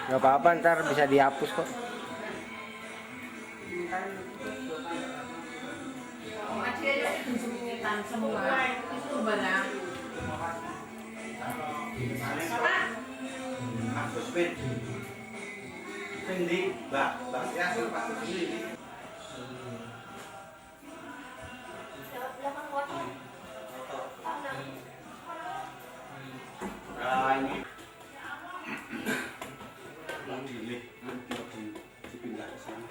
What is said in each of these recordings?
Gak apa-apa, ntar bisa dihapus kok. Dipindah ke sana.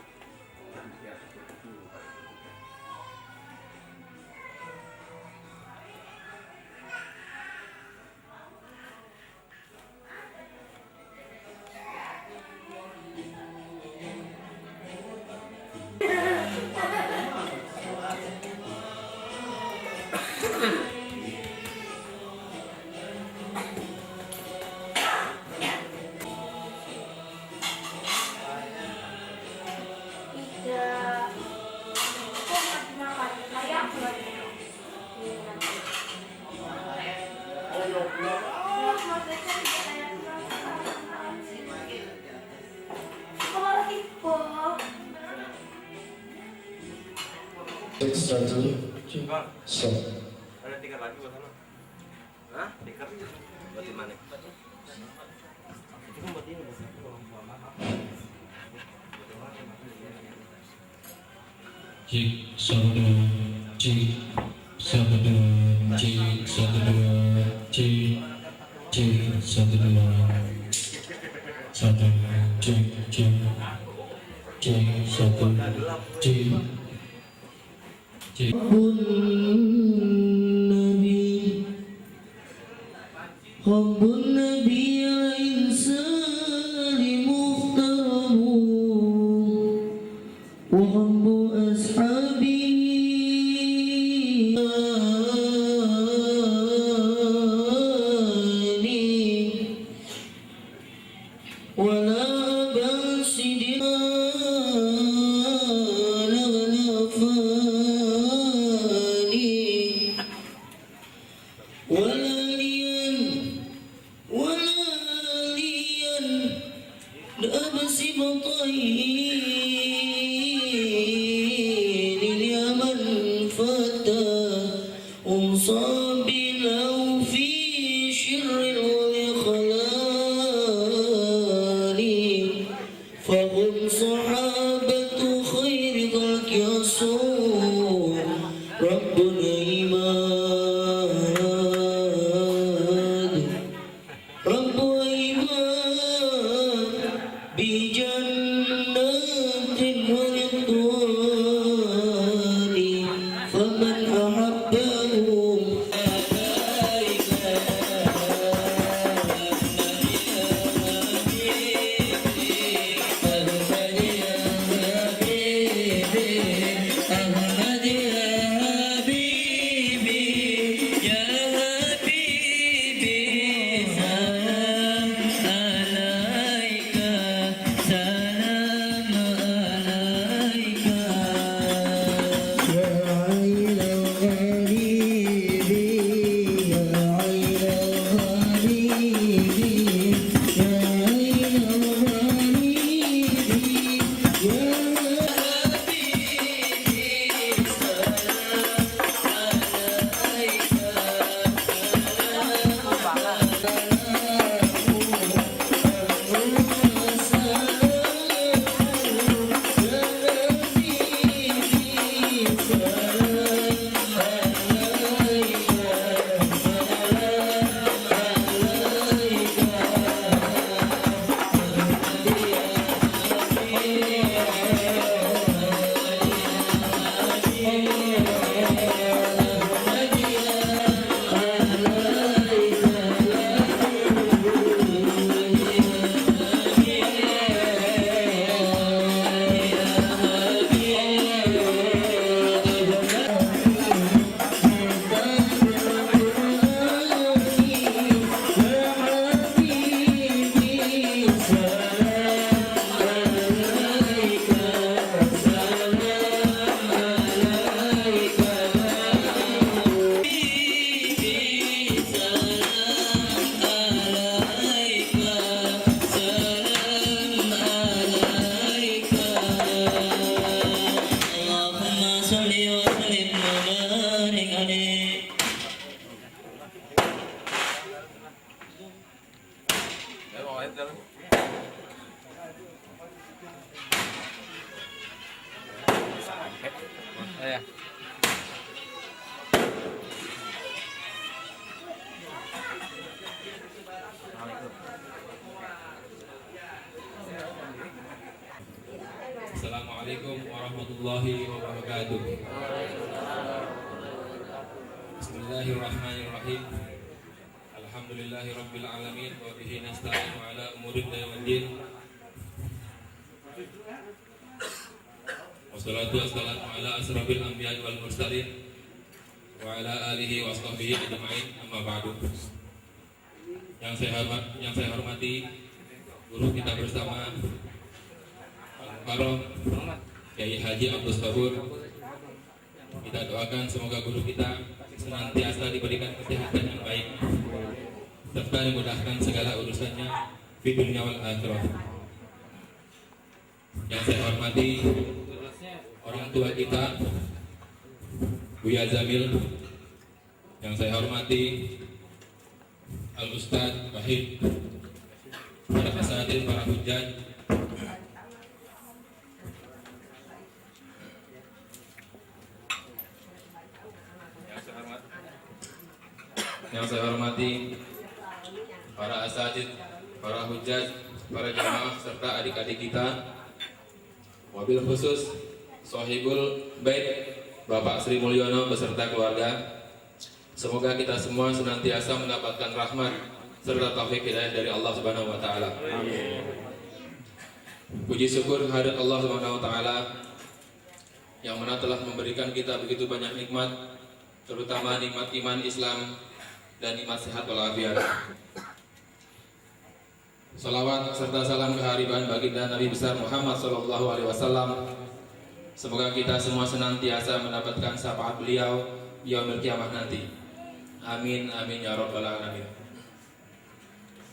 Ada tiket lagi buat sana. Hah? Tiket buat di mana? Itu kan buat ini, buat Cik, 1, 2, cik, 1, 2, cik, 1, 2, cik, cik, 1, 2, 1, cik, cik, cik, 1, cik, cik. Hubbun Nabi al-insani muhtaramu wa hubbu ashabihi wa la bansidina فهم صحابة خير ذاك يسوع ربنا عباد رب عباد بجنات ورضوان فمن أحبهم Salam alaika, salam saya. Assalamualaikum warahmatullahi wabarakatuh. Bismillahirrahmanirrahim. Alhamdulillahi rabbil alamin wa bihi nasta'inu ala umuri dunya waddin. Wassalatu wassalamu ala asrofil anbiya'i wal mursalin wa ala alihi wa sahbihi ajma'in, amma ba'du. Yang saya hormati guru kita bersama Al-Mukarram Kiai Haji Abdus Tabur. Kita doakan semoga guru kita senantiasa diberikan kesehatan yang baik serta dimudahkan segala urusannya di dunia wal akhirah. Yang saya hormati orang tua kita Buya Zamil. Yang saya hormati Al-Ustadz Wahid, para asatidz, para hujjaj, yang saya hormati para asatidz, para hujjaj, para jamaah serta adik-adik kita, wabil khusus Sohibul Bait Bapak Sri Mulyono beserta keluarga. Semoga kita semua senantiasa mendapatkan rahmat serta taufik hidayah dari Allah Subhanahu wa taala. Amin. Puji syukur kehadirat Allah Subhanahu wa taala yang mana telah memberikan kita begitu banyak nikmat, terutama nikmat iman Islam dan nikmat sehat walafiat. Salawat serta salam kehariban baginda Nabi besar Muhammad sallallahu alaihi wasallam. Semoga kita semua senantiasa mendapatkan syafaat beliau yaumil kiamah nanti. Amin amin ya rabbal alamin.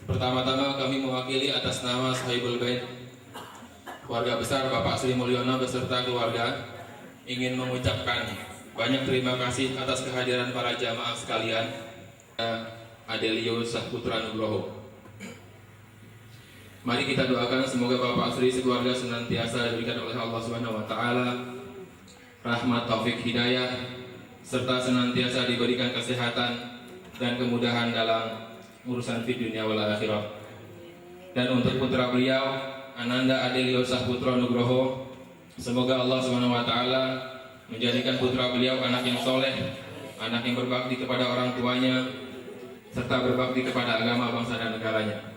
Pertama-tama kami mewakili atas nama Sahibul Bait keluarga besar Bapak Sri Mulyono beserta keluarga ingin mengucapkan banyak terima kasih atas kehadiran para jamaah sekalian. Adelio Saputra Nugroho. Mari kita doakan semoga Bapak Sri sekeluarga senantiasa diberikan oleh Allah Subhanahu wa taala rahmat, taufik, hidayah serta senantiasa diberikan kesehatan dan kemudahan dalam urusan di dunia wal akhirah. Dan untuk putra beliau Ananda Adelio Saputra Nugroho, semoga Allah Subhanahu wa taala menjadikan putra beliau anak yang soleh, anak yang berbakti kepada orang tuanya serta berbakti kepada agama, bangsa dan negaranya.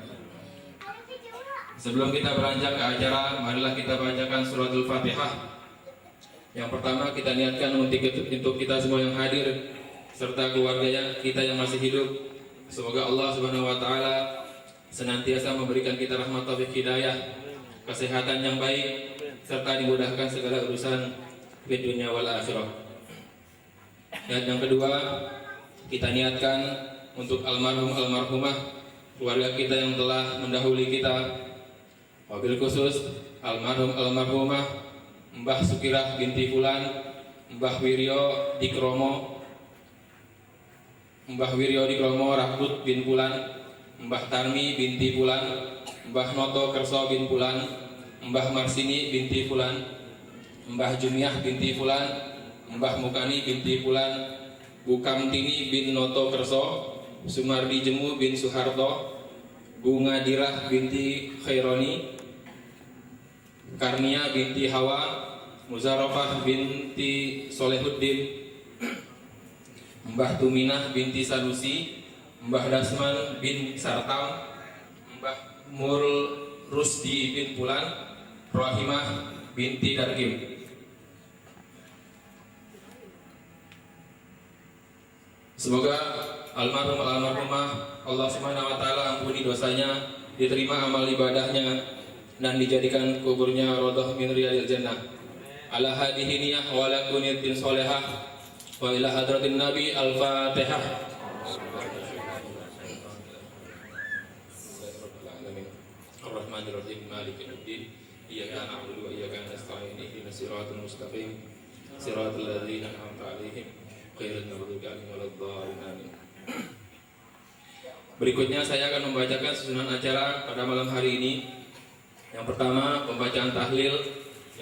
Sebelum kita beranjak ke acara, marilah kita bacakan suratul Fatihah. Yang pertama kita niatkan untuk kita semua yang hadir serta keluarga kita yang masih hidup. Semoga Allah Subhanahu wa taala senantiasa memberikan kita rahmat, taufik, hidayah, kesehatan yang baik serta dimudahkan segala urusan di dunia wal akhirah. Dan yang kedua, kita niatkan untuk almarhum almarhumah keluarga kita yang telah mendahului kita. Wabil khusus almarhum almarhumah Mbah Sukirah binti Fulan, Mbah Wiryo Dikromo Rakbut bin Fulan, Mbah Tarmi binti Fulan, Mbah Noto Kerso bin Fulan, Mbah Marsini binti Fulan, Mbah Jumiah binti Fulan, Mbah Mukani binti Fulan, Bukam Tini bin Noto Kerso, Sumardi Jemu bin Suharto, Bunga Dirah binti Khaironi, Karnia binti Hawa, Muzarofah binti Solehuddin, Mbah Tuminah binti Sanusi, Mbah Dasman bin Sartam, Mbah Mul Rusdi bin Pulan, Rahimah binti Darkim. Semoga almarhum almarhumah Allah Subhanahu wa taala ampuni dosanya, diterima amal ibadahnya dan dijadikan kuburnya radhah min riyadil jannah. Ala hadihi niyah wa ala kuniyatin sholihah wa ila hadratin nabi al-fatihah. Ar-Rahmanir-Rahim maliki yaumiddin. Iyyaka na'budu wa iyyaka nasta'in ihdinas siratal mustaqim siratal ladzina an'amta 'alaihim ghairil maghdubi 'alaihim waladdallin. Berikutnya saya akan membacakan susunan acara pada malam hari ini. Yang pertama pembacaan tahlil,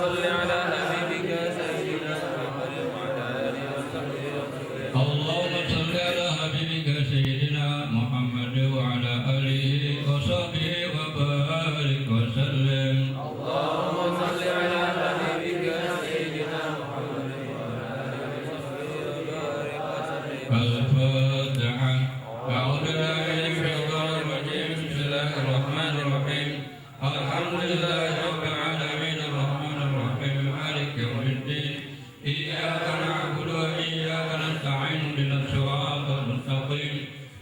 صل على حبيبك سيدنا محمد وعلى آله وصحبه وسلم. اللهم صل على حبيبك سيدنا محمد وعلى آله وصحبه وبارك وسلم. اللهم صل على حبيبك سيدنا محمد وعلى آله وصحبه وبارك وسلم. الفاتحة. أعوذ بالله من الشيطان الرجيم. بسم الله الرحمن الرحيم. الحمد لله رب العالمين الرحمن الرحيم مالك يوم الدين. إياك نعبد وإياك نستعين اهدنا الصراط المستقيم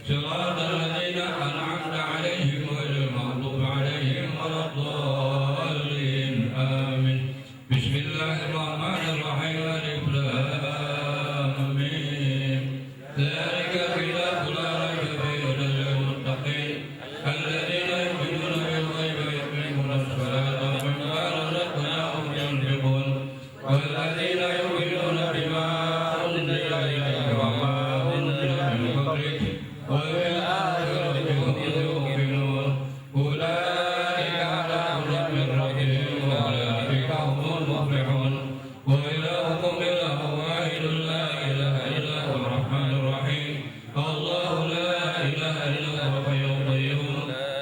صراط الذين أنعمت عليهم غير المغضوب عليهم ولا الضالين آمين. بسم الله الرحمن الرحيم. ألف لام ميم. ذلك الكتاب لا ريب فيه هدى للمتقين الذين يؤمنون بالغيب ويقيمون الصلاة ومما رزقناهم ينفقون والذين يؤمنون بما أنزل إليك وما أنزل من قبلك وبالآخرة هم يوقنون أولئك على هدى من ربهم وأولئك هم المفلحون. وإلهكم إله واحد لا إله إلا هو الرحمن الرحيم. الله لا إله إلا هو الحي القيوم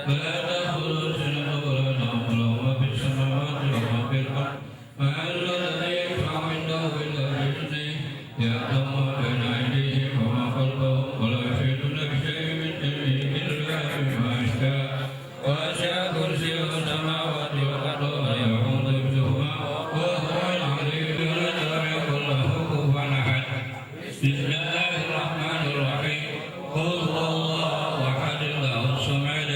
لا تأخذه سنة ولا نوم له ما في السماوات وما في الأرض. من الذي يشفع عنده إلا بإذنه يعلم ما بين أيديهم وما خلفهم ولا يحيطون بشيء من علمه إلا بما شاء. وسع كرسيه السماوات والأرض ولا يحوط حفظهما وهو العلي الذي لم يكن له كفوا أحد. بسم الله الرحمن الرحيم. قل هو الله أحد الله الصمد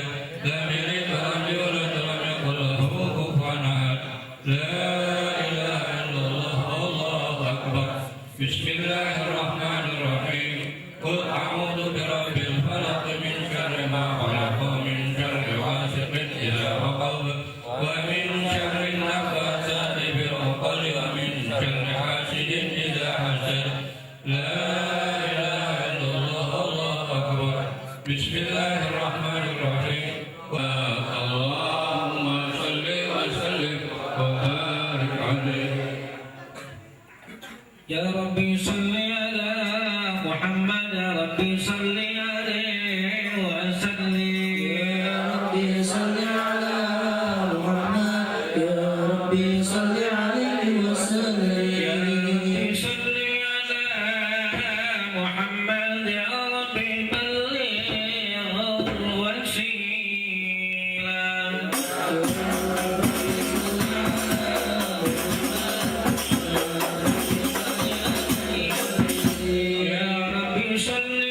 لم يلد ولم يولد ولم يكن له كفوا أحد. لا إله إلا الله الله أكبر. بسم الله الرحمن الرحيم. قل أعوذ برب الفلق من شر ما خلق ومن شر غاسق إذا وقب ومن شر النفاثات في العقد ومن شر حاسد إذا حسد. لا إله إلا الله الله أكبر. بسم الله الرحمن الرحيم. اللهم صل وسلم وبارك عليه. يا ربي صل على محمد يا ربي صل عليه وسلم. يا ربي صل على محمد يا ربي صل عليه وسلم. يا ربي صل على محمد يا ربي بلغ الوسيلة. يا ربي صل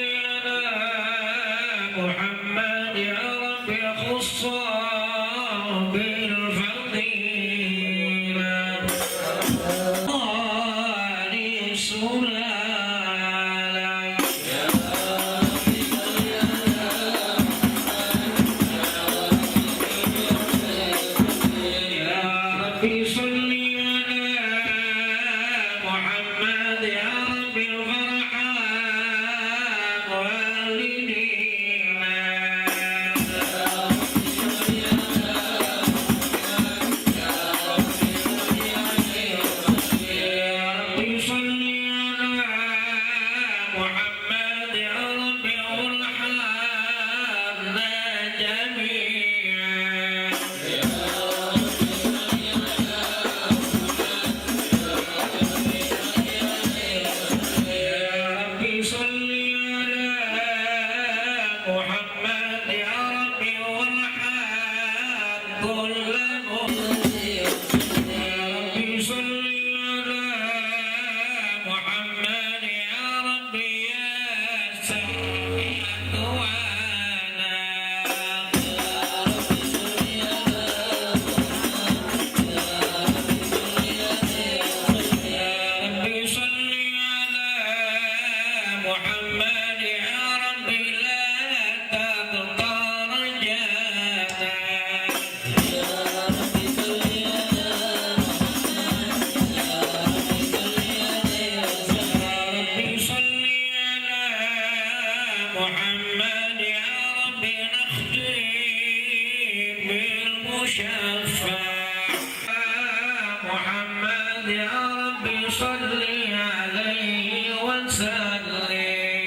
يا ربي صل عليه وسلم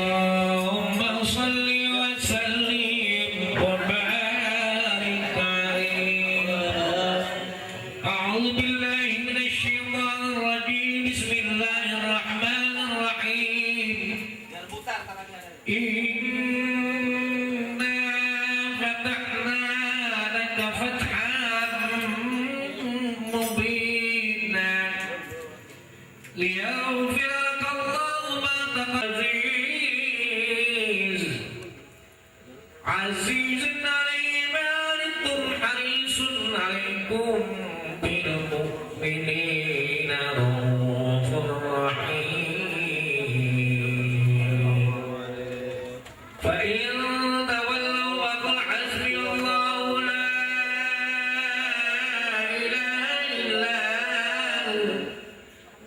اللهم صل وسلم وبارك عليه. أعوذ بالله من الشيطان الرجيم. بسم الله الرحمن الرحيم. إنا فتحنا لك فتحا مبينا ليغفر لك الله ما تقدم. عزيز عليه ما عنتم حريص عليكم بالمؤمنين رؤوف رحيم. فإن تولوا فقل حسبي الله لا إله إلا هو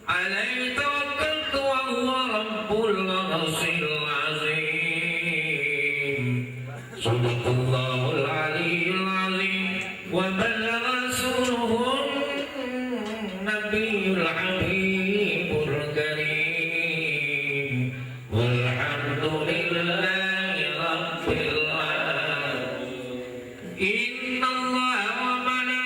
عليه توكلت وهو رب العرش العظيم. صدق الله العلي العظيم وبلغ رسوله النبي الحبيب الكريم. والحمد لله رب العالمين. إن الله وملائكته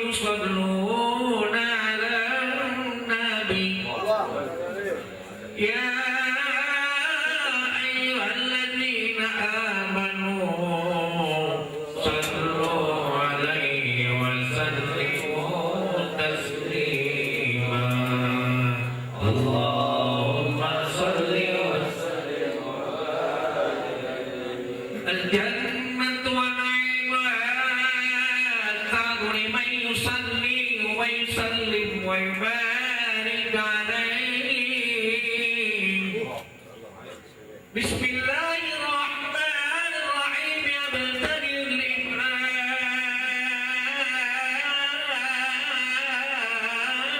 يصلون على النبي يا أيها الذين آمنوا صلوا عليه وسلموا تسليما. اللهم صل وسلم الجنة ونعيمها تغر من يصلي ويسلم ويبارك عليه. بسم الله الرحمن الرحيم. يبتغي الإمام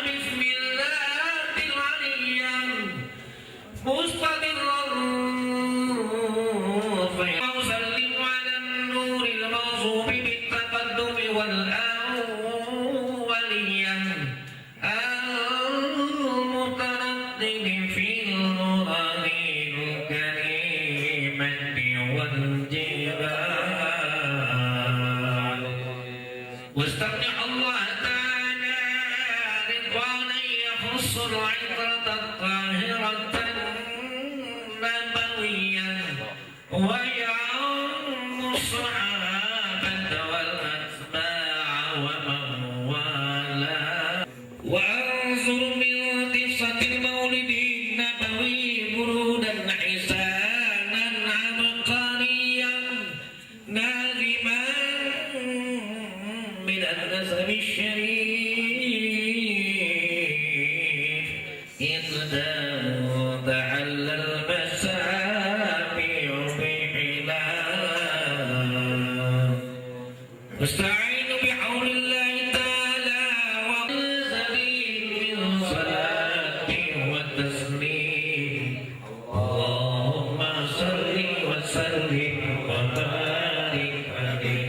بسم الله العليا مستقرا وسلم على النور الموصوف بالتقدم والأوليا المتردد في الغرر الكريمة والجبال. واستمع الله تعالى رضوانا يخص العطرة الطاهرة النبوية ويعم الصحابة والأتباع ومن والاه. وأنظر من قصة المولد النبوي برودا حسانا عبقريا ناظما من النسب الشريف إذ تحلى المسامع بحلال. واستعينوا بحول الله تعالى وسبيل الصلاة والتسليم. اللهم صل وسلم وبارك عليه.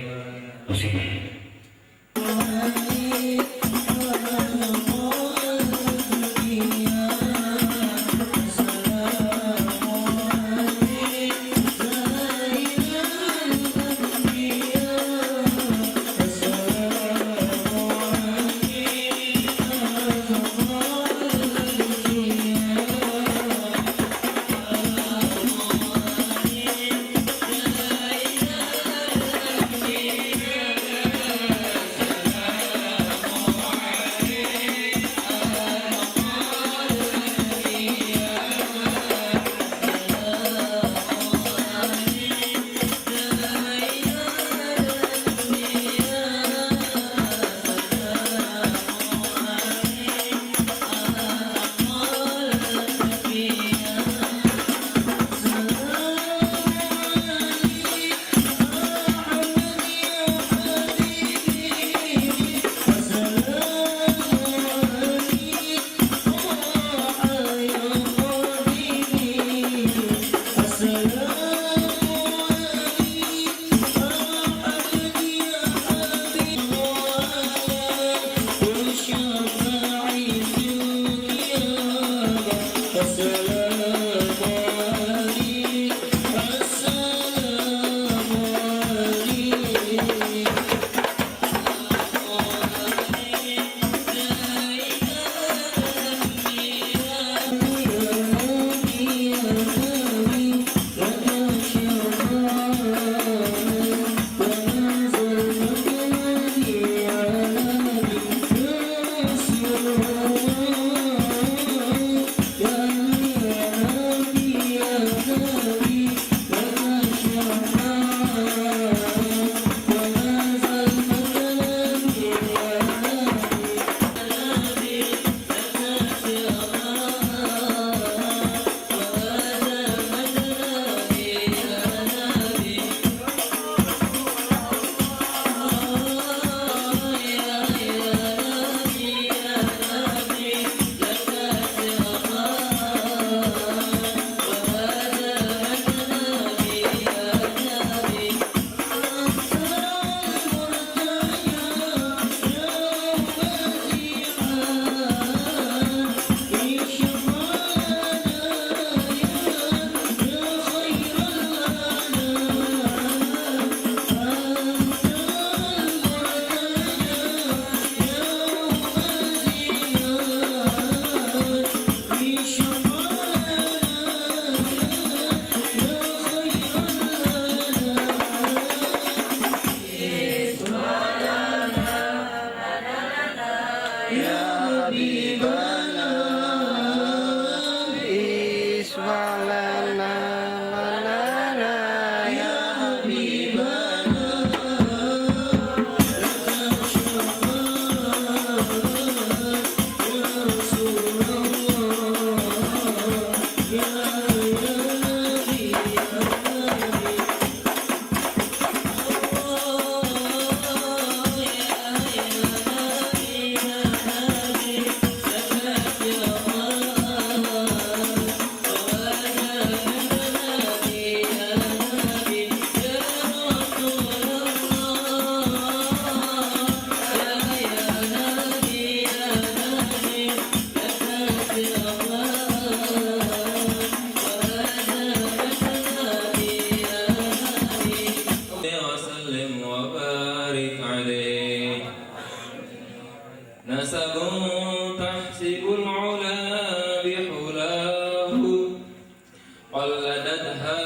قلدتها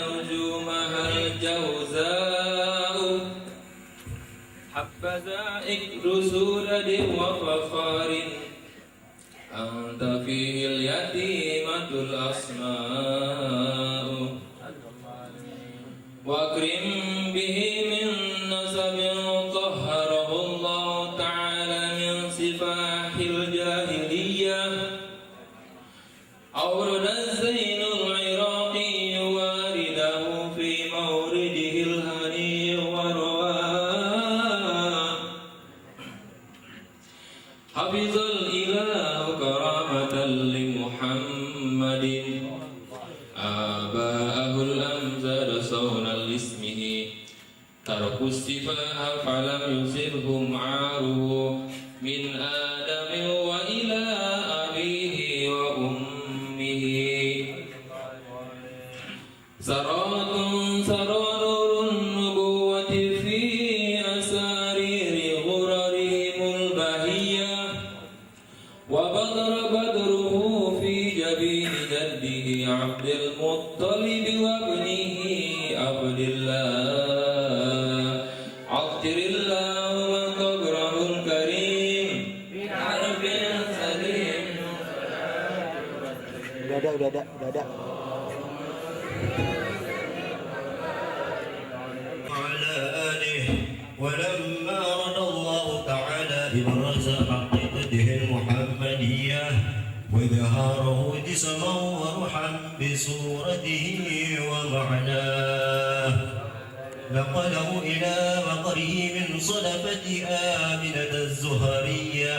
نجومها الجوزاء حبذا إكر سرد وفخار أنت فيه اليتيمة الأسماء وأكرم به من نسب طهره الله تعالى من سفاح الجاهلية أورد الزين العراقي وارده في مورده الهني والرواه حفظ الإله كرامة لمحمد آباءه الأمجاد صونا لاسمه تركوا السفاح فلم يصبهم عاره من آدم وإلى أبيه وأمه سرى نور النبوة في أسارير غررهم البهية بدره في جبين جده عبد المطلب وابنه عبد الله عطر اللهم قبره الكريم بعرف سليم. Udah ada. وعلى آله ولما رد الله تعالى إبراز حقيقته المحمدية وإظهاره جسما وروحا بصورته ومعناه نقله إلى مقره من صدفة آمنة الزهرية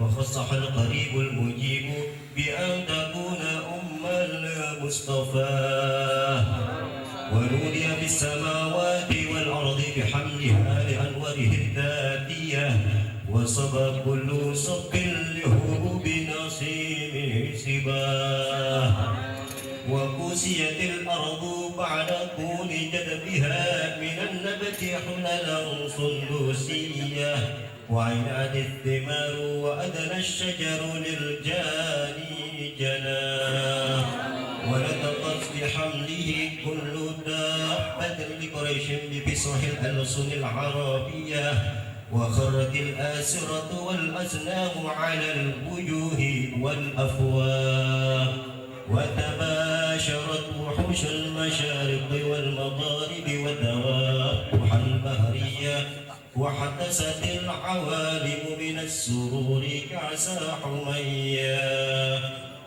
وخصح القريب المجيب بأن تكون أم المصطفى ونودي في السماوات والأرض بحملها لأنوره الذاتية وصبى كل صب لهروب نصيبه سباه وكسيت الأرض بعد طول جدبها من النبت حللا سندوسية وعناد الثمار وأدنى الشجر للجاني جناه ونطقت بحمله كل دابة لقريش بفصح الألسن العربية وخرت الآسرة والأزلام على الوجوه والأفواه وتباشرت وحوش المشارق والمغارب والدواب البهرية وحدثت العوالم من السرور كعسى حمية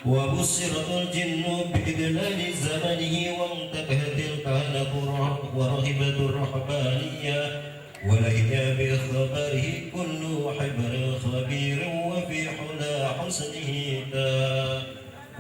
وبصرت الجن بإذلال زمنه وانتبهت الكهنة ورهبة الرحبانية ولهي بخبره كل حبر خبير وفي حلى حسنه تاب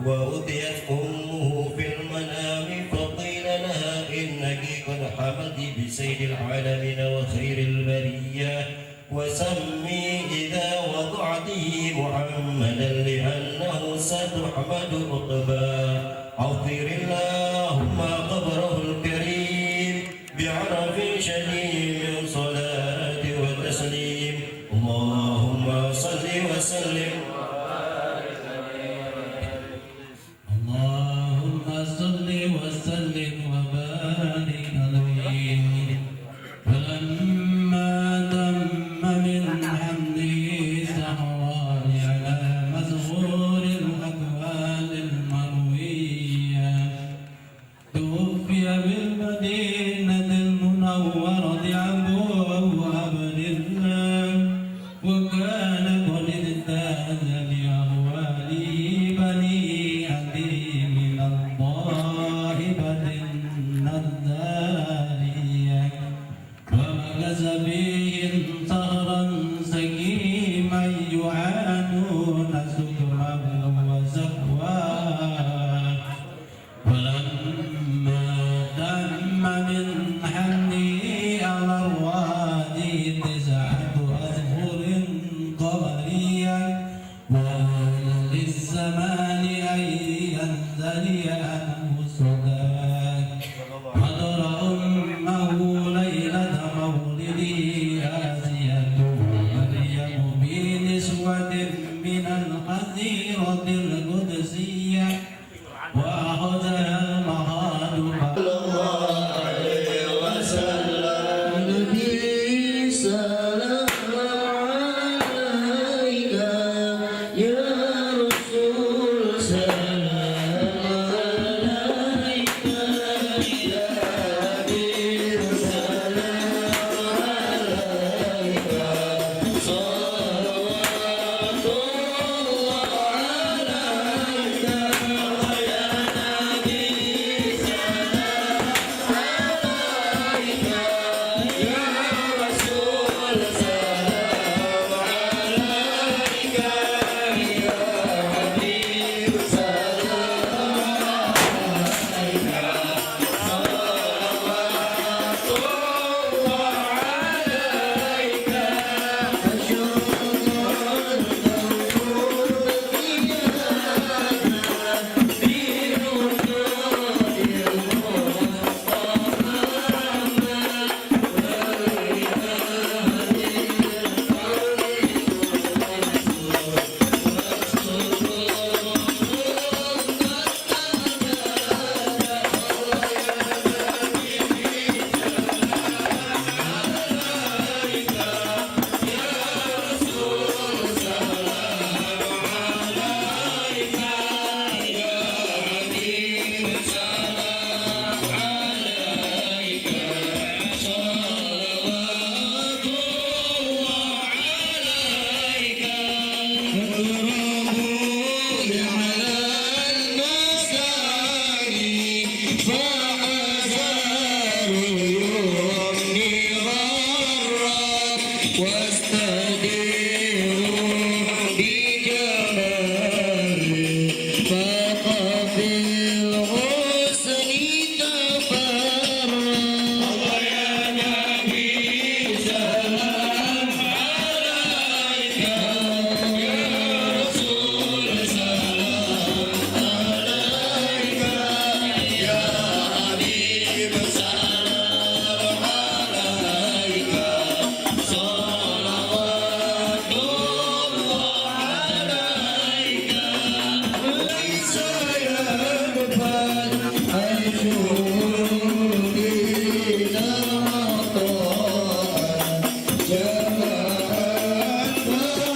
وأتيت أمه في المنام فقيل لها إنك قد حملت بسيد العالمين وخير البرية وسمي إذا وضعته محمدا لأنه ستحمد عقبا عطر اللهم قبره الكريم بعرف شديد صلاة وتسليم اللهم صل وسلم اللهم صل وسلم وبارك عليه فلما تم من حمده سهران على مزهور الأكوان المروية توفي بالمدينة المنورة أبوه عبد الله وكان قد اهتاج لأهواله بني عدي من الضائبة النذارية ومكث بهم سهرا سكيما يعانون سكره وزكواه ولما تم من حمله على الوادي 9 أشهر قمرية وللزمان أن ينزلي عنه السودان حضر أمه ليلة مولده آسية مريم بنسوة من الحظيرة القدسية وأخذها المهر فحزار يمني غرا واستدير بجمال فقف الحسن تفرا الله يا نبي سلام عليك يا رسول سلام عليك يا حبيب سلام عليك صلوات الله عليك ليس ينفد الجود إلى عطاء جمال فخر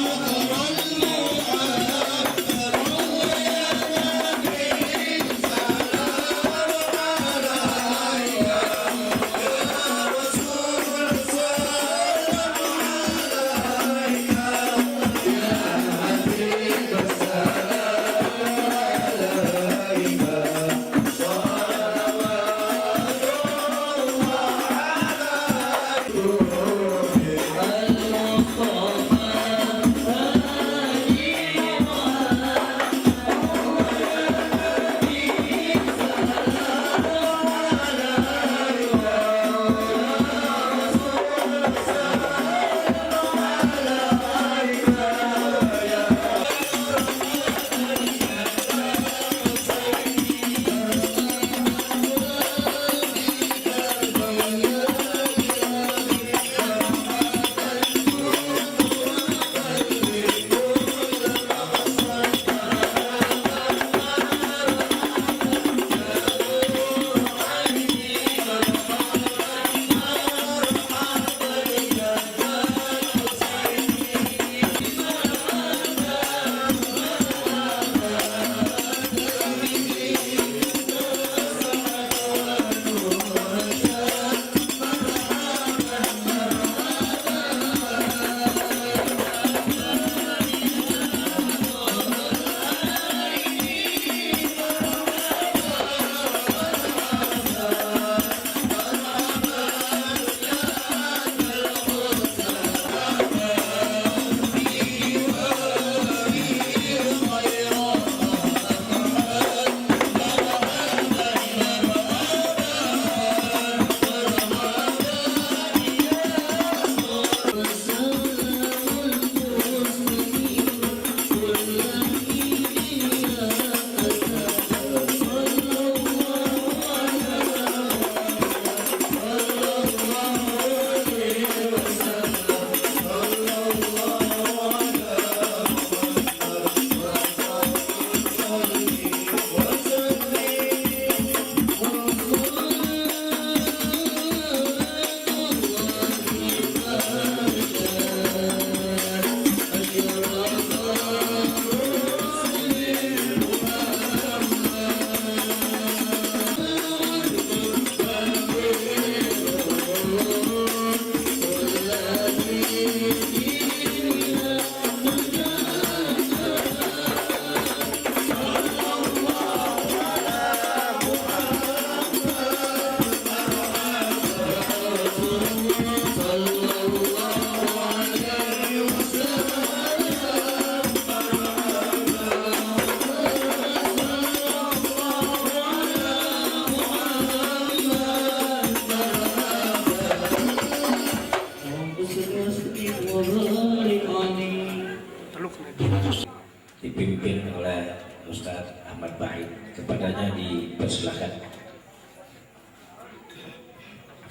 dipimpin oleh Ustadz Ahmad Bahid. Kepadanya dipersilakan.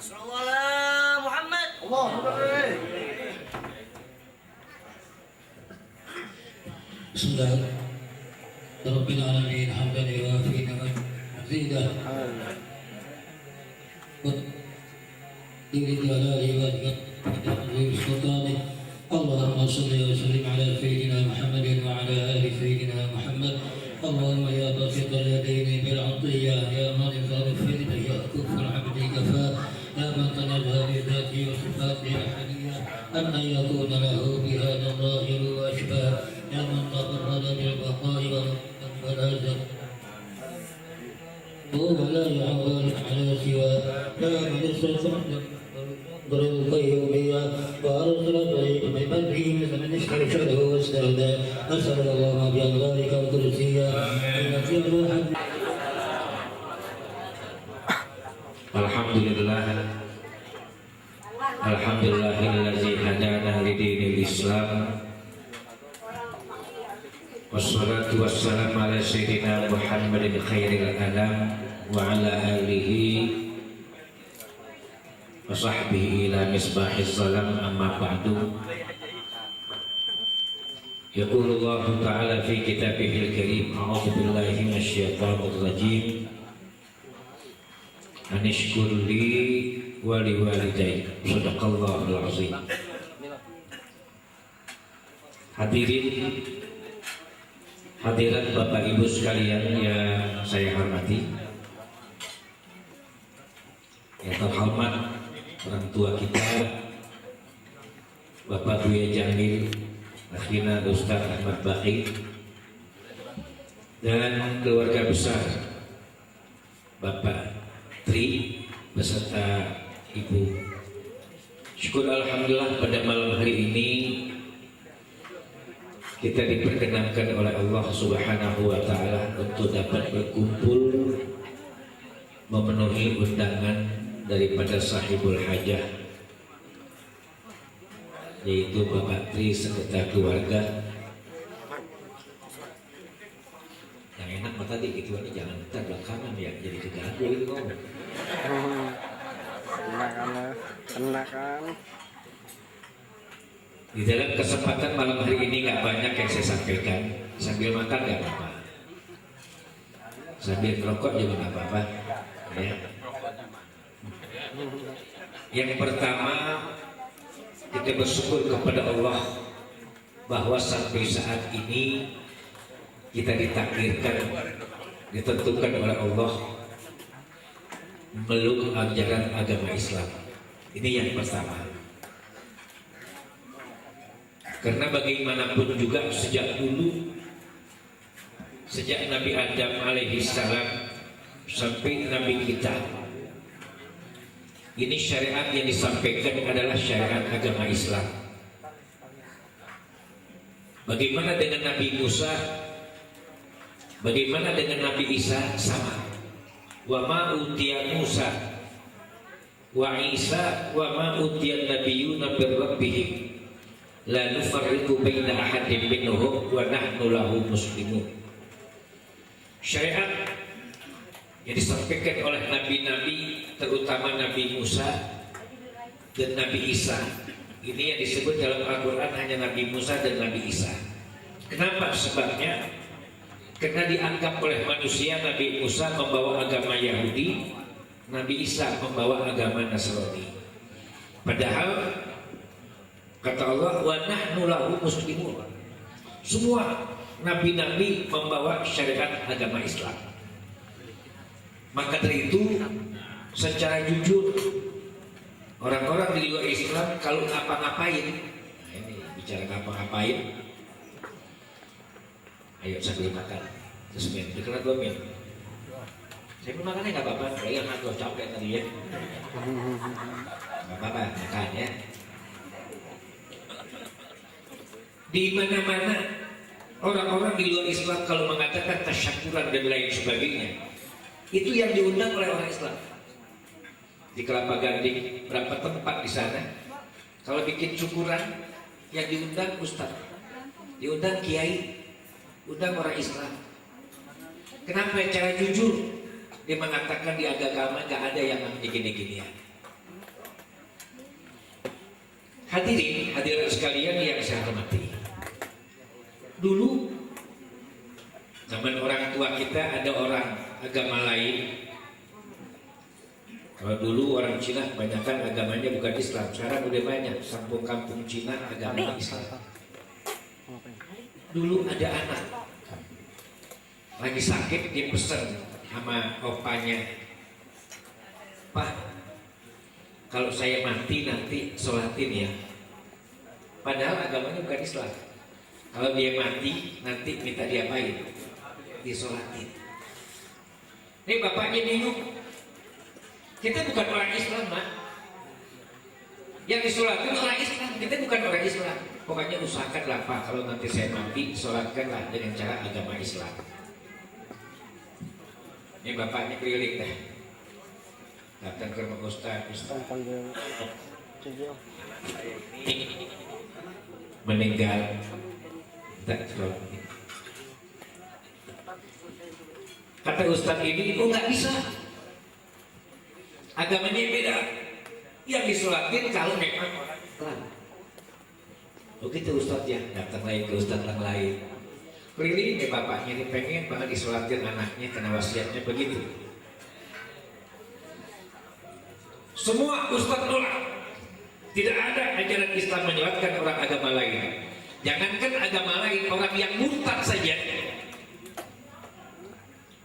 Sallallahu Muhammad. Bismillah. Rabbil alamin hamdan yuwafi mazidah. Diri jalali wa ta'zim sultani. اللهم صل وسلم على سيدنا محمد وعلى ال سيدنا محمد. اللهم يا باسط اليدين بالعطيه يا مالك الفضل يا كفر العبد كفاه يا من تنزه بذاته وصفاته الاحديه ان يكون له بهذا الظاهر واشباه يا من تفرد بالبقاء ولا زال ولا وبارك على سواه يا من استرسلت القيومية وأرسل طريق من به من استرشده واستهدى أسأل الله بأنوارك القدسية أن يغفر له. Alhamdulillahillazi hadana lidinil Islam. Wassalatu wassalamu ala sayyidina Muhammadin khairil anam wa ala alihi wa sahbihi ila misbahiz zalam, amma ba'du. Yaqulullahu ta'ala fi kitabihil karim, a'udzu billahi minasyaitonir rajim. Anishkur li wa liwalidayk. Shadaqallahul azim. Hadirat Bapak Ibu sekalian yang saya hormati, yang terhormat orang tua kita Bapak Buya Jamil, akhirnya Ustaz Ahmad Baqi, dan keluarga besar Bapak Tri beserta Ibu. Syukur alhamdulillah pada malam hari ini kita diperkenankan oleh Allah Subhanahu wa ta'ala untuk dapat berkumpul memenuhi undangan daripada sahibul hajah, yaitu Bapak Tri serta keluarga. Yang enak mah tadi gitu aja, jangan ntar belakangan ya, jadi keganggu gitu ngomong. Kena kan. Di dalam kesempatan malam hari ini nggak banyak yang saya sampaikan. Sambil makan nggak apa-apa, sambil merokok juga nggak apa-apa ya. Yang pertama, kita bersyukur kepada Allah bahwa sampai saat ini kita ditakdirkan, ditentukan oleh Allah meluk ajaran agama Islam. Ini yang pertama. Karena bagaimanapun juga sejak dulu, sejak Nabi Adam alaihi salam sampai Nabi kita, ini syariat yang disampaikan adalah syariat agama Islam. Bagaimana dengan Nabi Musa? Bagaimana dengan Nabi Isa? Sama. Wa ma utiya Musa wa Isa wa ma utiya nabiyyuna bir rabbihim la nufarriqu baina ahadin minhum wa nahnu lahu muslimun. Syariat yang disampaikan oleh nabi-nabi, terutama Nabi Musa dan Nabi Isa, ini yang disebut dalam Al-Quran hanya Nabi Musa dan Nabi Isa. Kenapa? Sebabnya karena dianggap oleh manusia Nabi Musa membawa agama Yahudi, Nabi Isa membawa agama Nasrani. Padahal kata Allah, wa nahnu lahu muslimun. Semua nabi-nabi membawa syariat agama Islam. Maka dari itu, secara jujur, orang-orang di luar Islam kalau ngapa-ngapain, nah ini bicara ngapa-ngapain, ayo sambil makan, terus min, dikenal dua min. Saya pun makannya nggak apa-apa, saya nggak tahu capek tadi ya, nggak apa-apa makan ya. Di mana-mana orang-orang di luar Islam kalau mengatakan tasyakuran dan lain sebagainya, itu yang diundang oleh orang Islam. Di Kelapa Gading berapa tempat di sana, kalau bikin syukuran yang diundang ustaz, diundang kiai, undang orang Islam. Kenapa? Cara jujur dia mengatakan di agama nggak ada yang namanya gini-ginian. Hadirin sekalian yang saya hormati, dulu zaman orang tua kita ada orang agama lain. Kalau dulu orang Cina kebanyakan agamanya bukan Islam, sekarang udah banyak kampung-kampung Cina agama Islam. Dulu ada anak lagi sakit, dia pesen sama opanya, Pak, kalau saya mati nanti sholatin ya. Padahal agamanya bukan Islam. Kalau dia mati nanti minta diapain? Disolatin. Ini bapaknya bingung, Kita bukan orang Islam, Mak. Yang disolatin orang Islam, kita bukan orang Islam. Pokoknya usahakanlah Pak, kalau nanti saya mati, sholatkanlah dengan cara agama Islam. Ini bapaknya keliling dah, datang ke rumah Ustaz. Meninggal. Kata Ustaz ini, oh nggak bisa. Agamanya beda. Yang disolatin kalau memang orang Islam. Begitu Ustaz ya, datang lain ke Ustaz yang lain. Keliling ya bapaknya ini pengen banget disolatin anaknya karena wasiatnya begitu. Semua Ustaz nolak. Tidak ada ajaran Islam menyolatkan orang agama lain. Jangankan agama lain, orang yang murtad saja.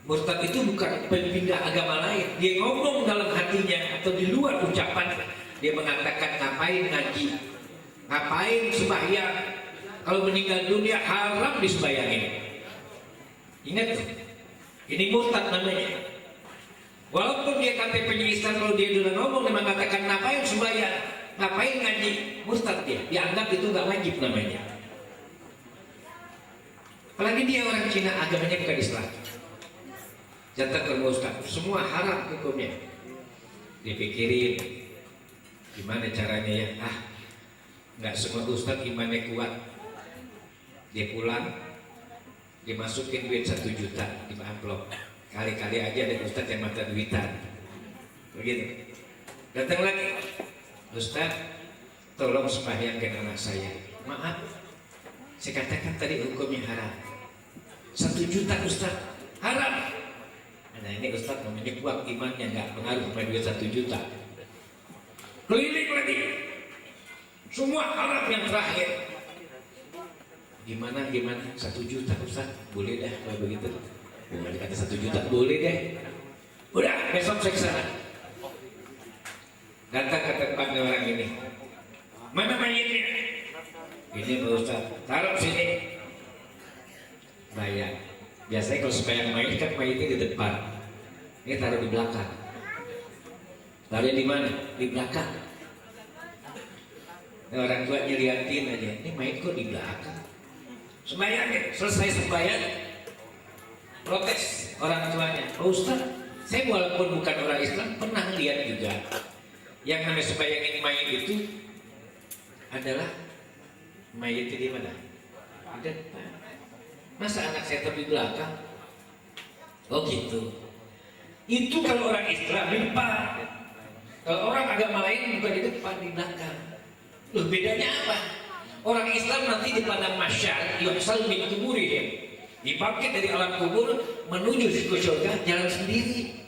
Murtad itu bukan pindah agama lain. Dia ngomong dalam hatinya atau di luar ucapan, dia mengatakan ngapain ngaji, ngapain sembahyang, kalau meninggal dunia haram disembayangin. Ingat tuh, ini murtad namanya. Walaupun dia KTP-nya Islam, kalau dia sudah ngomong dia mengatakan ngapain sembahyang, ngapain ngaji, murtad dia. Dianggap itu nggak wajib namanya. Apalagi dia orang Cina, agamanya bukan Islam. Datang ke Ustaz, semua haram hukumnya. Dipikirin gimana caranya ya, nggak semua Ustaz imannya kuat. Dia pulang, dimasukin duit 1 juta di amplop. Kali-kali aja ada Ustaz yang mata duitan. Begitu. Datang lagi, Ustaz, tolong sembahyangkan anak saya. Maaf, saya katakan tadi hukumnya haram. 1 juta Ustaz, haram. Nah ini Ustaz namanya kuat imannya, nggak pengaruh sama duit 1 juta. Keliling lagi, semua haram yang terakhir. Gimana 1 juta Ustaz, boleh dah kalau begitu. Boleh dikata 1 juta, boleh deh. Udah, besok saya kesana. Datang ke tempatnya orang ini. Mana mayitnya? Ini Pak Ustaz, taruh sini. Bayar. Biasanya kalau sembahyang mayit kan mayitnya di depan. Ini taruh di belakang. Taruh di mana? Di belakang. Nah, orang tua nyeliatin aja. Ini mayit kok di belakang? Sembahyangnya, selesai sembahyang, protes orang tuanya. Oh Ustaz, saya walaupun bukan orang Islam pernah lihat juga. Yang namanya sembahyangin mayit itu adalah mayitnya di mana? Di depan. Masa anak saya di belakang? Oh gitu. Itu kalau orang Islam di depan. Kalau orang agama lain bukan di depan, di belakang. Loh bedanya apa? Orang Islam nanti di padang mahsyar yuhsal min kuburihim, dibangkit dari alam kubur menuju ke surga jalan sendiri.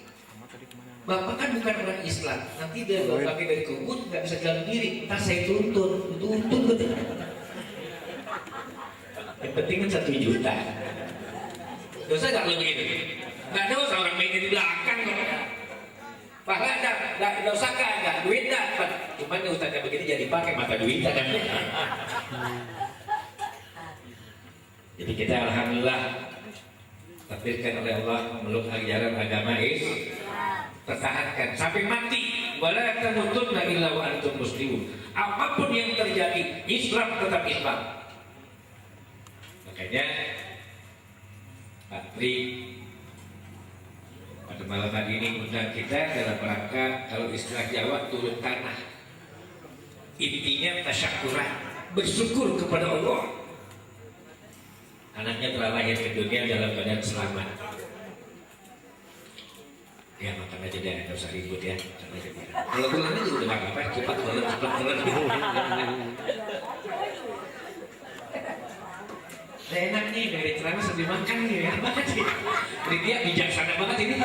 Bapak kan bukan orang Islam, nanti dia bangkit dari kubur nggak bisa jalan sendiri. Ntar saya tuntun betul. Yang penting kan 1 juta. Dosa nggak kalau begitu? Nggak dosa orang main di belakang kok. Pahala nggak dosa kan? Nggak duit dapat. Cuman Ustaznya begini jadi pakai mata duit kan? Jadi kita alhamdulillah takdirkan oleh Allah memeluk ajaran agama Islam, pertahankan sampai mati. Wala tamutunna illa wa antum muslimun. Apapun yang terjadi, Islam tetap Islam. Makanya Pak Tri pada malam hari ini undang kita dalam rangka kalau istilah Jawa turun tanah. Intinya tasyakuran, bersyukur kepada Allah. Anaknya telah lahir ke dunia dalam keadaan selamat. Ya makan aja deh, nggak usah ribut ya. Kalau pulang aja udah nggak apa-apa, cepat telan. Enak nih dari ceramah sambil makan nih ya banget sih. Dia bijaksana banget ini.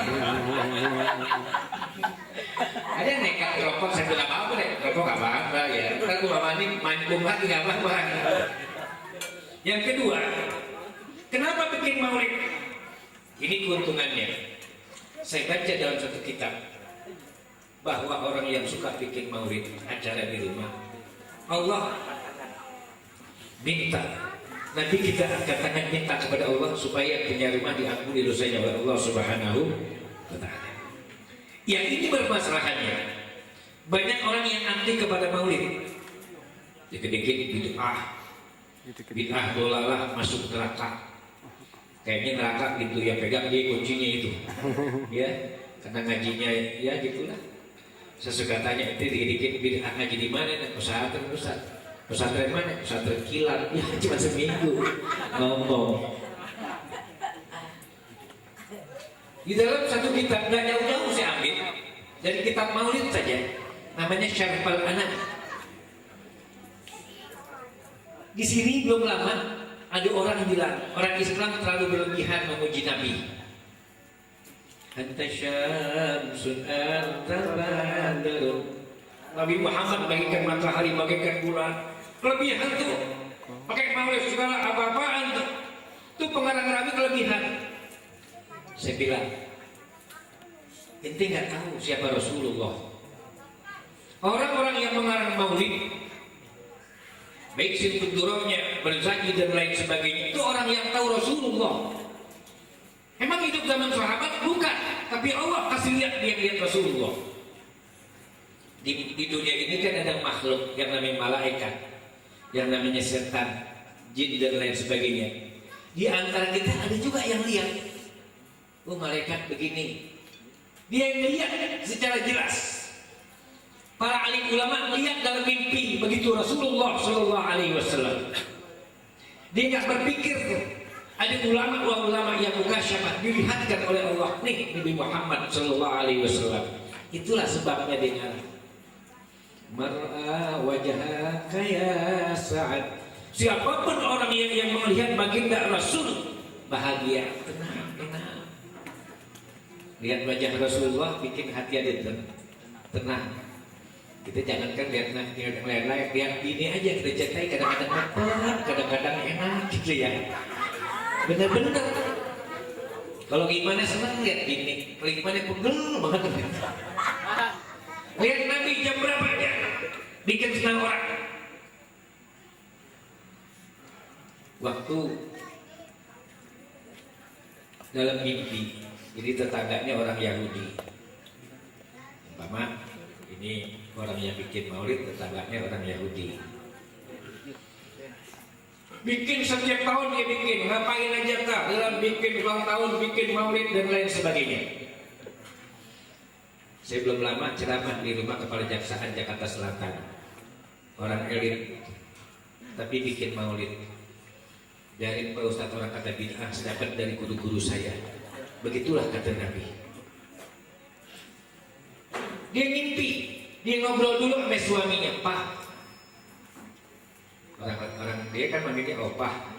Ada yang nekat rokok, saya bilang apa deh, rokok nggak apa-apa ya. Ntar gua mandi mancung lagi nggak apa-apa. Yang kedua, kenapa bikin maulid? Ini keuntungannya. Saya baca dalam satu kitab bahwa orang yang suka bikin maulid acara di rumah, Allah minta. Nanti kita angkat tangan minta kepada Allah supaya punya rumah diampuni dosanya oleh Allah Subhanahu wa Ta'ala. Yang ini bermasalahannya. Banyak orang yang anti kepada maulid. Dikit-dikit bid'ah dolalah masuk neraka. Kayaknya neraka gitu ya, pegang dia kuncinya itu. Ya, karena ngajinya ya gitulah. Sesuka tanya itu dikit-dikit bid'ah ngaji di mana? Pesantren Ustaz. Pesantren mana? Pesantren kilat. Ya cuma seminggu ngomong. Di dalam satu kitab nggak jauh-jauh saya ambil dari kitab Maulid saja, namanya Syarhul Anam. Di sini belum lama ada orang bilang orang Islam terlalu berlebihan memuji Nabi. Anta syamsun anta badrun. Nabi Muhammad bagaikan matahari, bagaikan bulan. Kelebihan tuh pakai maulid segala apa-apaan tuh. Itu pengarang Nabi kelebihan. Saya bilang, ente nggak tahu siapa Rasulullah. Orang-orang yang mengarang maulid, baik sintuduronya, berzaki dan lain sebagainya, itu orang yang tahu Rasulullah. Emang hidup zaman sahabat? Bukan, tapi Allah kasih lihat dia lihat Rasulullah. Di dunia ini kan ada makhluk yang namanya malaikat, yang namanya setan, jin dan lain sebagainya. Di antara kita ada juga yang lihat. Oh malaikat begini, dia yang melihat secara jelas. Para alim ulama melihat dalam mimpi begitu Rasulullah Shallallahu Alaihi Wasallam. Dia nggak berpikir tuh. Ada ulama yang mukasyafah dilihatkan oleh Allah nih Nabi Muhammad Shallallahu Alaihi Wasallam. Itulah sebabnya dia ngarang. Mar'a wajhaka ya Sa'ad. Siapapun orang yang melihat baginda Rasul bahagia, tenang. Lihat wajah Rasulullah bikin hati ada tenang. Kita jangankan lihat yang lain-lain, lihat ini aja kita cintai kadang-kadang lapar, kadang-kadang enak gitu ya. Bener-bener. Kalau gimana senang lihat ini, kalau gimana pegel banget. Lihat Nabi jam berapa aja, bikin senang orang. Waktu dalam mimpi. Jadi tetangganya orang Yahudi. Umpama ini orang yang bikin maulid, tetangganya orang Yahudi. Bikin setiap tahun dia bikin, ngapain aja tak? Dalam bikin ulang tahun, bikin maulid dan lain sebagainya. Saya belum lama ceramah di rumah Kepala Jaksaan Jakarta Selatan. Orang elit, tapi bikin maulid. Dari Pak Ustadz orang kata bid'ah, saya dapat dari guru-guru saya. Begitulah kata Nabi. Dia mimpi, dia ngobrol dulu sama suaminya, Pak. Orang dia kan manggilnya opah.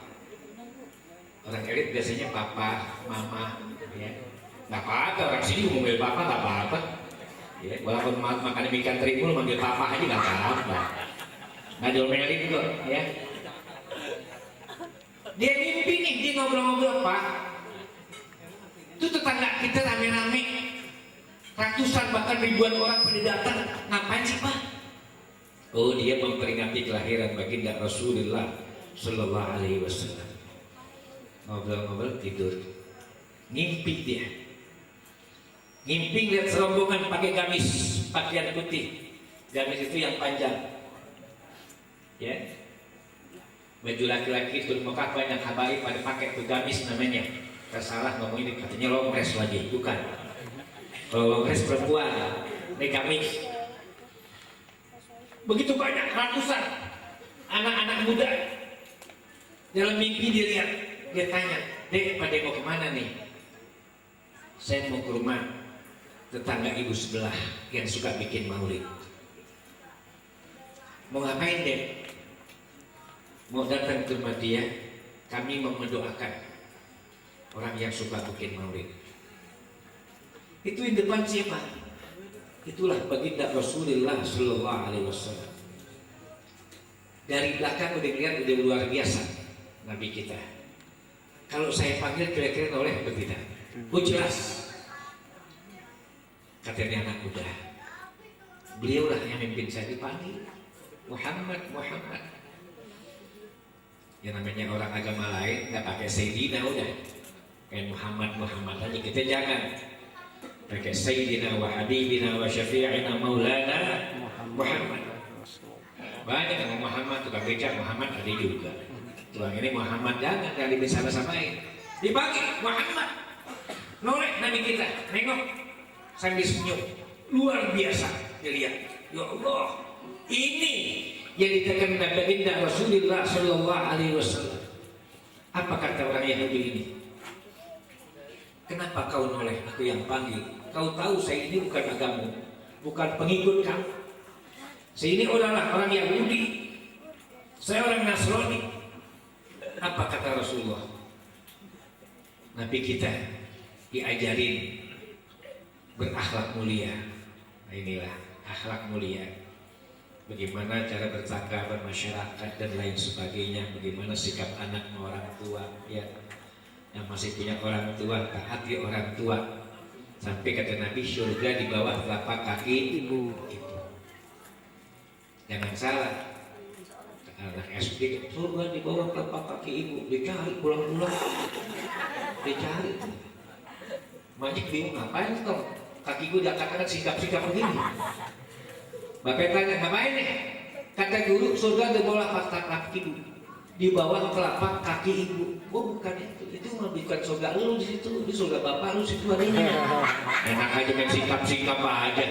Orang elit biasanya papa, mama, ya. Nggak apa-apa, orang sini manggil papa nggak apa-apa. Ya, walaupun makan ikan teri mulu manggil papa aja nggak apa-apa. Nggak diomelin kok, ya. Dia mimpi nih, dia ngobrol-ngobrol, Pak. Itu tetangga kita rame-rame, ratusan bahkan ribuan orang pada datang. Ngapain sih Pak? Oh dia memperingati kelahiran baginda Rasulullah Sallallahu Alaihi Wasallam. Ngobrol-ngobrol tidur, ngimpi dia. Ngimpi lihat serombongan pakai gamis, pakaian putih. Gamis itu yang panjang, ya. Baju laki-laki itu Mekah banyak habaib pada pakai tuh gamis namanya. Tersalah ngomong ini katanya longres lagi, bukan. Kalau longres perempuan, ini gamis. Begitu banyak ratusan anak-anak muda dalam mimpi dia lihat, dia tanya, Dek, pada mau kemana nih? Saya mau ke rumah tetangga ibu sebelah yang suka bikin maulid. Mau ngapain Dek? Mau datang ke rumah dia, kami mau mendoakan orang yang suka bikin maulid. Itu di depan siapa? Itulah baginda Rasulullah Sallallahu Alaihi Wasallam. Dari belakang udah lihat udah luar biasa Nabi kita. Kalau saya panggil kira-kira oleh atau tidak? Oh jelas. Katanya anak muda. Beliau lah yang memimpin saya dipanggil. Muhammad. Yang namanya orang agama lain nggak pakai Sayyidina udah. Kayak Muhammad aja kita jangan. pakai Sayyidina wa Habibina wa Syafi'ina Maulana Muhammad. Banyak yang Muhammad, tukang becak Muhammad ada juga. Tukang ini Muhammad, jangan kali bersama-samain. Dipakai Muhammad. Noleh Nabi kita, nengok sambil senyum. Luar biasa dilihat. Ya Allah, ini yang ditekan Nabi Rasulullah Sallallahu Alaihi Wasallam. Apa kata orang Yahudi ini? Kenapa kau noleh aku yang panggil? Kau tahu saya ini bukan agamamu, bukan pengikut kamu. Saya ini orang Yahudi, saya orang Nasrani. Apa kata Rasulullah? Nabi kita diajarin berakhlak mulia. Nah, inilah akhlak mulia. Bagaimana cara bercakap, bermasyarakat dan lain sebagainya. Bagaimana sikap anak orang tua, ya, yang masih punya orang tua, taati orang tua. Sampai kata Nabi, surga di bawah telapak kaki ibu. Jangan salah. Anak SD, surga di bawah telapak kaki ibu. Dicari pulang-pulang, dicari. Majik bingung, ngapain toh? Kakiku diangkat-angkat sikap-sikap begini. Bapak tanya, ngapain nih? Kata guru, surga di bawah telapak kaki ibu. Di bawah telapak kaki ibu. Oh bukan itu mah bukan surga lu di situ, di surga bapak lu situ adanya. Enak aja main sikap-sikap aja.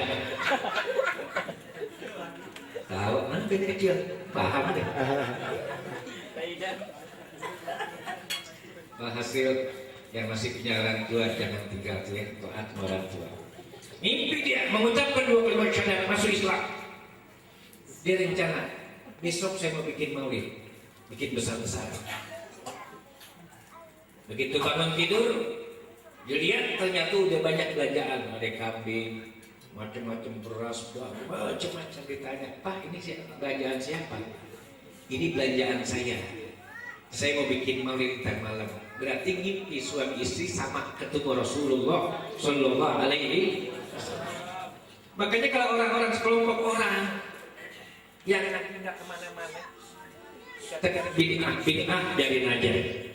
Tahu, mana beda kecil, paham deh. Hasil yang masih punya orang tua jangan tinggal tuh ya, taat orang tua. Mimpi dia mengucapkan 2 kalimat syahadat masuk Islam. Dia rencana besok saya mau bikin maulid, bikin besar-besaran. Begitu bangun tidur, dia lihat ternyata udah banyak belanjaan, ada kambing, macam-macam beras, macam-macam. Ditanya, Pak ini belanjaan siapa? Ini belanjaan saya. Saya mau bikin maulid ntar malam. Berarti ngimpi suami istri sama ketemu Rasulullah Sallallahu Alaihi Wasallam. Makanya kalau orang-orang sekelompok orang yang pindah kemana-mana, bid'ah biarin aja.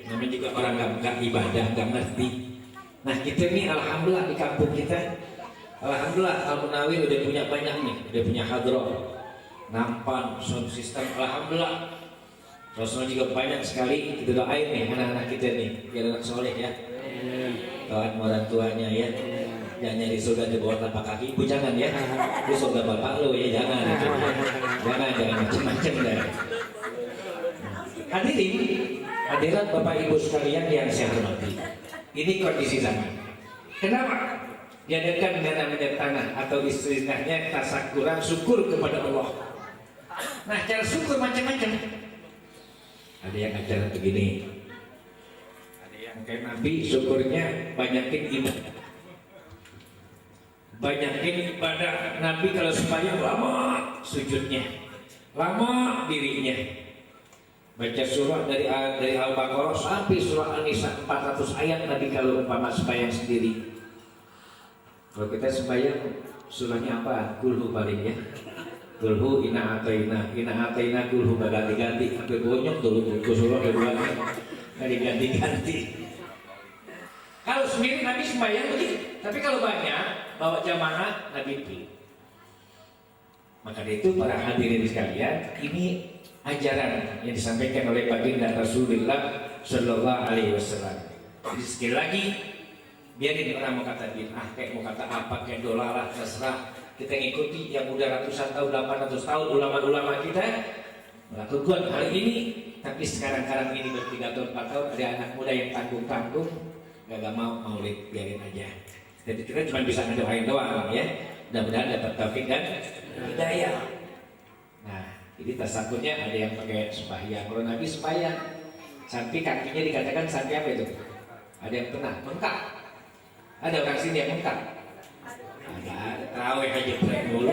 Namanya juga orang nggak ibadah, nggak ngerti. Nah kita nih alhamdulillah di kampung kita, alhamdulillah Al-Munawi udah punya banyak nih, udah punya hadroh, nampan, sound system, alhamdulillah. Rasulullah juga banyak sekali. Kita doain nih anak-anak kita nih biar anak soleh ya. Doain orang tuanya ya. Jangan nyari surga di bawah telapak kaki ibu, jangan ya. Itu surga bapak lo ya, jangan. Jangan macam-macam deh. Hadirat bapak ibu sekalian yang saya hormati. Ini kondisi zaman. Kenapa? Diadakan dengan namanya tanah atau istilahnya tasakuran, syukur kepada Allah. Nah cara syukur macam-macam. Ada yang ajaran begini, ada yang kayak Nabi syukurnya banyakin ibadah. Banyakin ibadah. Nabi kalau sembahyang lama sujudnya, lama dirinya. Baca surah dari Al-Baqarah sampai surah An-Nisa 400 ayat Nabi kalau umpama sembahyang sendiri. Kalau kita sembahyang surahnya apa? Kulhu paling ya. Kulhu ina ataina kulhu ganti-ganti sampai bonyok dulu buku surah kedua ganti-ganti. Kalau sendiri Nabi sembahyang begitu, tapi kalau banyak bawa jamaah Nabi itu. Maka itu para hadirin sekalian, ini ajaran yang disampaikan oleh baginda Rasulullah Sallallahu Alaihi Wasallam. Jadi sekali lagi, biarin orang mau kata bid'ah, kayak mau kata apa, kayak dolar terserah. Kita ngikuti yang udah ratusan tahun, 800 tahun ulama-ulama kita melakukan hal ini. Tapi sekarang ini ber3 tahun 4 tahun ada anak muda yang tanggung-tanggung gak mau maulid, biarin aja. Jadi kita cuma bisa ngedoain doang ya. Mudah-mudahan dapat taufik dan hidayah. Nah, ini tasakurnya ada yang pakai sembahyang. Kalau Nabi sembahyang sampai kakinya dikatakan sampai apa itu? Ada yang pernah bengkak. Ada orang sini yang bengkak. Ada terawih aja break dulu.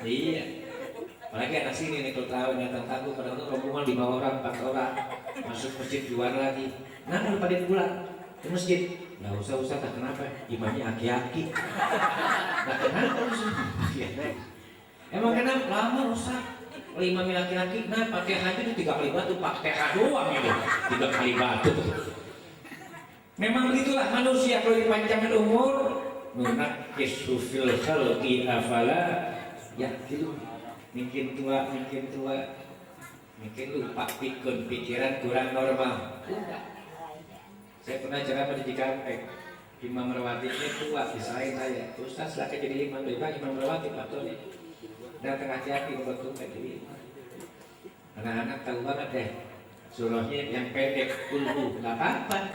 Iya. Apalagi anak sini nih kalau terawih datang tangguh kadang-kadang rombongan 5 orang, 4 orang masuk masjid keluar lagi. Nah, kalau pada pulang ke masjid, nggak usah tak kenapa? Imamnya aki-aki. Nah kenapa usah? Emang kenapa? Lama usah. Kalau imamnya laki-laki, nah pakai haji itu 3 kali batu, pakai doang itu 3 kali batu. Memang begitulah manusia kalau dipanjangkan umur nunakkisu fil khalqi afala yaqilu. Mungkin tua, mungkin lupa pikiran kurang normal. Saya pernah ceramah di Cikampek, Imam Rawati ini tua, disalahin saya, Ustaz silahkan jadi imam, Imam Rawati Pak Tony. Dan hati-hati waktu jadi imam. Anak-anak tahu banget deh, surahnya yang pendek, kulhu, nggak apa-apa.